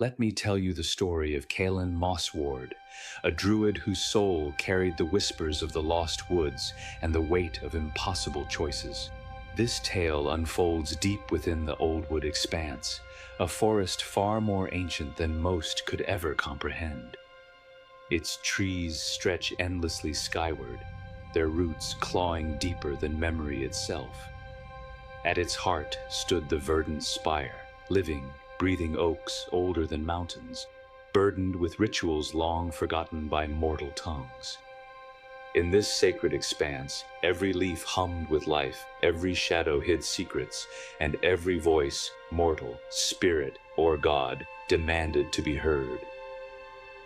Let me tell you the story of Caelen Moss-ward, a druid whose soul carried the whispers of the lost woods and the weight of impossible choices. This tale unfolds deep within the Oldwood expanse, a forest far more ancient than most could ever comprehend. Its trees stretch endlessly skyward, their roots clawing deeper than memory itself. At its heart stood the Verdant Spire, living, breathing oaks older than mountains, burdened with rituals long forgotten by mortal tongues. In this sacred expanse, every leaf hummed with life, every shadow hid secrets, and every voice, mortal, spirit, or god, demanded to be heard.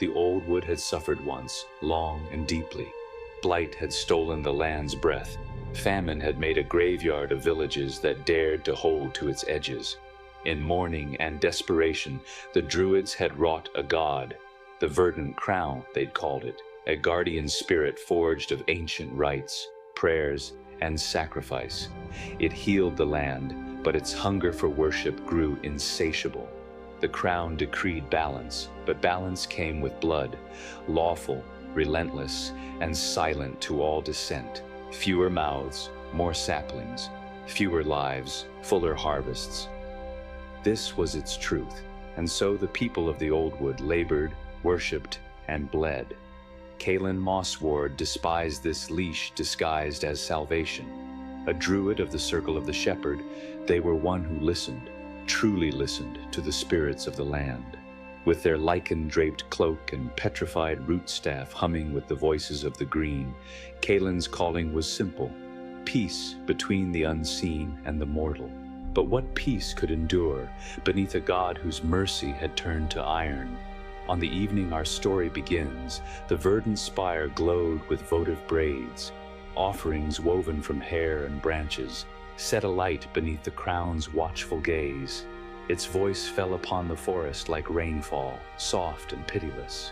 The Oldwood had suffered once, long and deeply. Blight had stolen the land's breath. Famine had made a graveyard of villages that dared to hold to its edges. In mourning and desperation, the Druids had wrought a god, the Verdant Crown, they'd called it, a guardian spirit forged of ancient rites, prayers, and sacrifice. It healed the land, but its hunger for worship grew insatiable. The crown decreed balance, but balance came with blood, lawful, relentless, and silent to all dissent. Fewer mouths, more saplings, fewer lives, fuller harvests. This was its truth, and so the people of the Oldwood labored, worshipped, and bled. Caelen Moss-ward despised this leash disguised as salvation. A druid of the Circle of the Shepherd, they were one who listened, truly listened to the spirits of the land. With their lichen-draped cloak and petrified root staff humming with the voices of the green, Caelen's calling was simple: peace between the unseen and the mortal. But what peace could endure beneath a god whose mercy had turned to iron? On the evening our story begins, the Verdant Spire glowed with votive braids, offerings woven from hair and branches, set alight beneath the crown's watchful gaze. Its voice fell upon the forest like rainfall, soft and pitiless.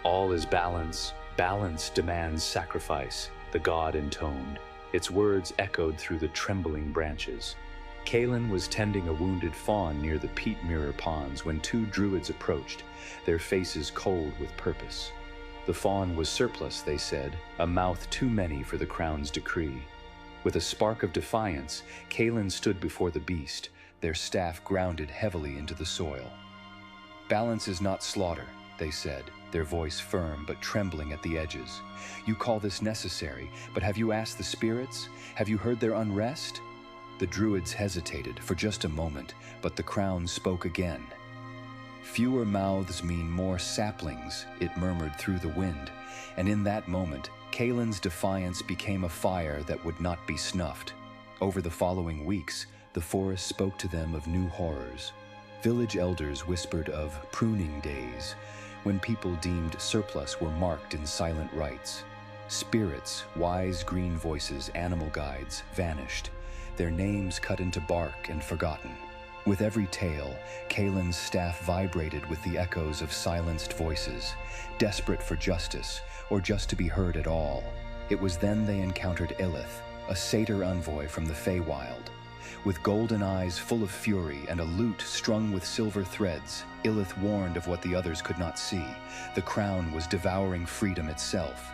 All is balance, balance demands sacrifice, the god intoned. Its words echoed through the trembling branches. Caelen was tending a wounded fawn near the peat-mirror ponds when two druids approached, their faces cold with purpose. The fawn was surplus, they said, a mouth too many for the crown's decree. With a spark of defiance, Caelen stood before the beast, their staff grounded heavily into the soil. "Balance is not slaughter," they said, their voice firm but trembling at the edges. "You call this necessary, but have you asked the spirits? Have you heard their unrest?" The druids hesitated for just a moment, but the crown spoke again. "Fewer mouths mean more saplings," it murmured through the wind, and in that moment, Caelen's defiance became a fire that would not be snuffed. Over the following weeks, the forest spoke to them of new horrors. Village elders whispered of pruning days, when people deemed surplus were marked in silent rites. Spirits, wise green voices, animal guides, vanished, their names cut into bark and forgotten. With every tale, Caelen's staff vibrated with the echoes of silenced voices, desperate for justice, or just to be heard at all. It was then they encountered Illith, a satyr envoy from the Feywild. With golden eyes full of fury and a lute strung with silver threads, Illith warned of what the others could not see. The crown was devouring freedom itself.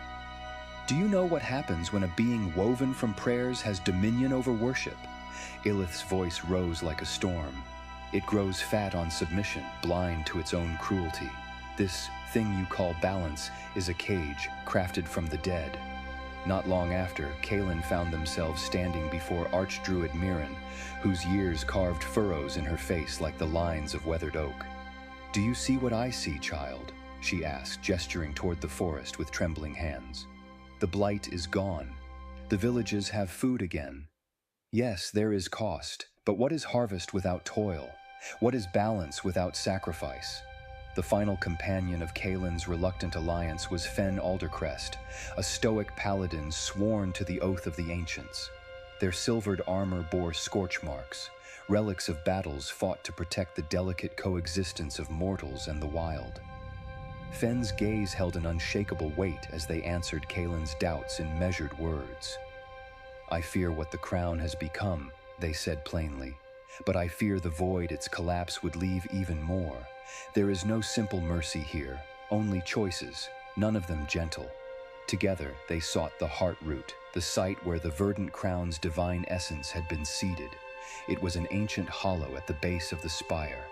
"Do you know what happens when a being woven from prayers has dominion over worship?" Illith's voice rose like a storm. "It grows fat on submission, blind to its own cruelty. This thing you call balance is a cage crafted from the dead." Not long after, Caelen found themselves standing before Archdruid Mirren, whose years carved furrows in her face like the lines of weathered oak. "Do you see what I see, child?" she asked, gesturing toward the forest with trembling hands. "The blight is gone. The villages have food again. Yes, there is cost, but what is harvest without toil? What is balance without sacrifice?" The final companion of Caelen's reluctant alliance was Fen Aldercrest, a stoic paladin sworn to the oath of the ancients. Their silvered armor bore scorch marks, relics of battles fought to protect the delicate coexistence of mortals and the wild. Fen's gaze held an unshakable weight as they answered Caelen's doubts in measured words. "I fear what the crown has become," they said plainly, "but I fear the void its collapse would leave even more. There is no simple mercy here, only choices, none of them gentle. Together they sought the heart root, the site where the verdant crown's divine essence had been seeded. It was an ancient hollow at the base of the spire,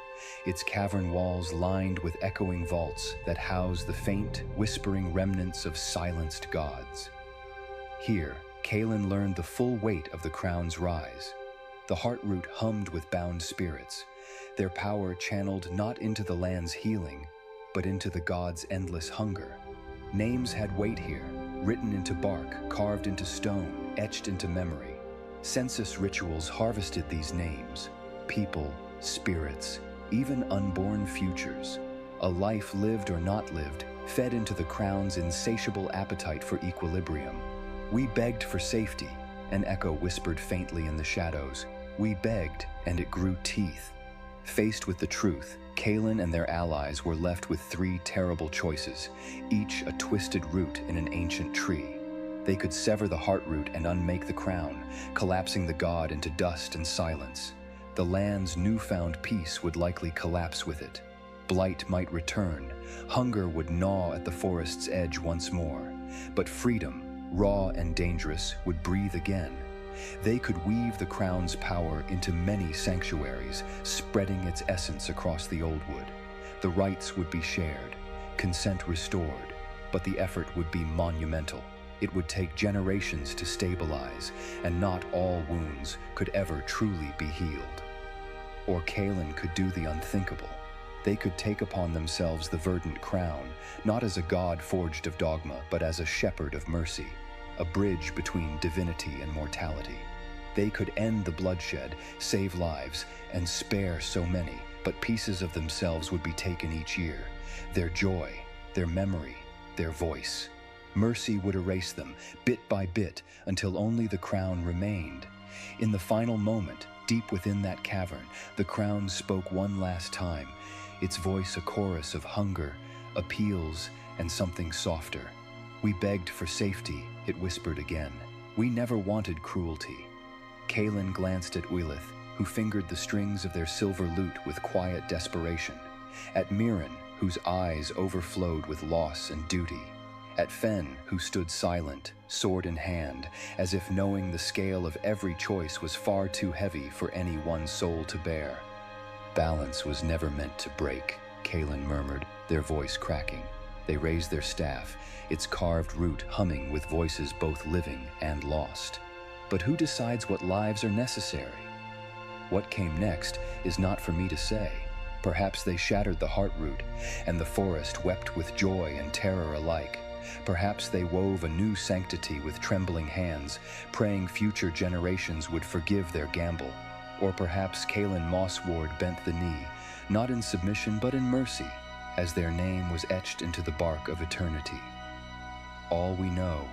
its cavern walls lined with echoing vaults that housed the faint, whispering remnants of silenced gods. Here, Caelen learned the full weight of the crown's rise. The heart root hummed with bound spirits, their power channeled not into the land's healing, but into the gods' endless hunger. Names had weight here, written into bark, carved into stone, etched into memory. Census rituals harvested these names, people, spirits, even unborn futures. A life lived or not lived, fed into the crown's insatiable appetite for equilibrium. We begged for safety, an echo whispered faintly in the shadows. We begged, and it grew teeth. Faced with the truth, Caelen and their allies were left with three terrible choices, each a twisted root in an ancient tree. They could sever the heart root and unmake the crown, collapsing the god into dust and silence. The land's newfound peace would likely collapse with it. Blight might return, hunger would gnaw at the forest's edge once more, but freedom, raw and dangerous, would breathe again. They could weave the crown's power into many sanctuaries, spreading its essence across the Oldwood. The rights would be shared, consent restored, but the effort would be monumental. It would take generations to stabilize, and not all wounds could ever truly be healed. Or Caelen could do the unthinkable. They could take upon themselves the verdant crown, not as a god forged of dogma, but as a shepherd of mercy, a bridge between divinity and mortality. They could end the bloodshed, save lives, and spare so many, but pieces of themselves would be taken each year. Their joy, their memory, their voice. Mercy would erase them, bit by bit, until only the crown remained. In the final moment, deep within that cavern, the crown spoke one last time, its voice a chorus of hunger, appeals, and something softer. We begged for safety, it whispered again. We never wanted cruelty. Caelen glanced at Uilith, who fingered the strings of their silver lute with quiet desperation. At Mirren, whose eyes overflowed with loss and duty. At Fen, who stood silent, sword in hand, as if knowing the scale of every choice was far too heavy for any one soul to bear. Balance was never meant to break, Caelen murmured, their voice cracking. They raised their staff, its carved root humming with voices both living and lost. But who decides what lives are necessary? What came next is not for me to say. Perhaps they shattered the heart root, and the forest wept with joy and terror alike. Perhaps they wove a new sanctity with trembling hands, praying future generations would forgive their gamble. Or perhaps Caelen Moss-ward bent the knee, not in submission but in mercy, as their name was etched into the bark of eternity. All we know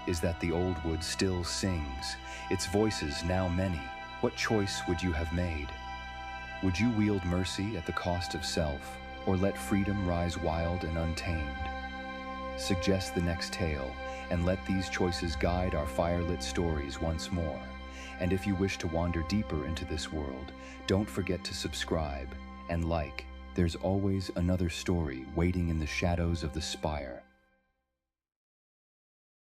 is that the Oldwood still sings, its voices now many. What choice would you have made? Would you wield mercy at the cost of self, or let freedom rise wild and untamed? Suggest the next tale, and let these choices guide our firelit stories once more. And if you wish to wander deeper into this world, don't forget to subscribe and like. There's always another story waiting in the shadows of the spire.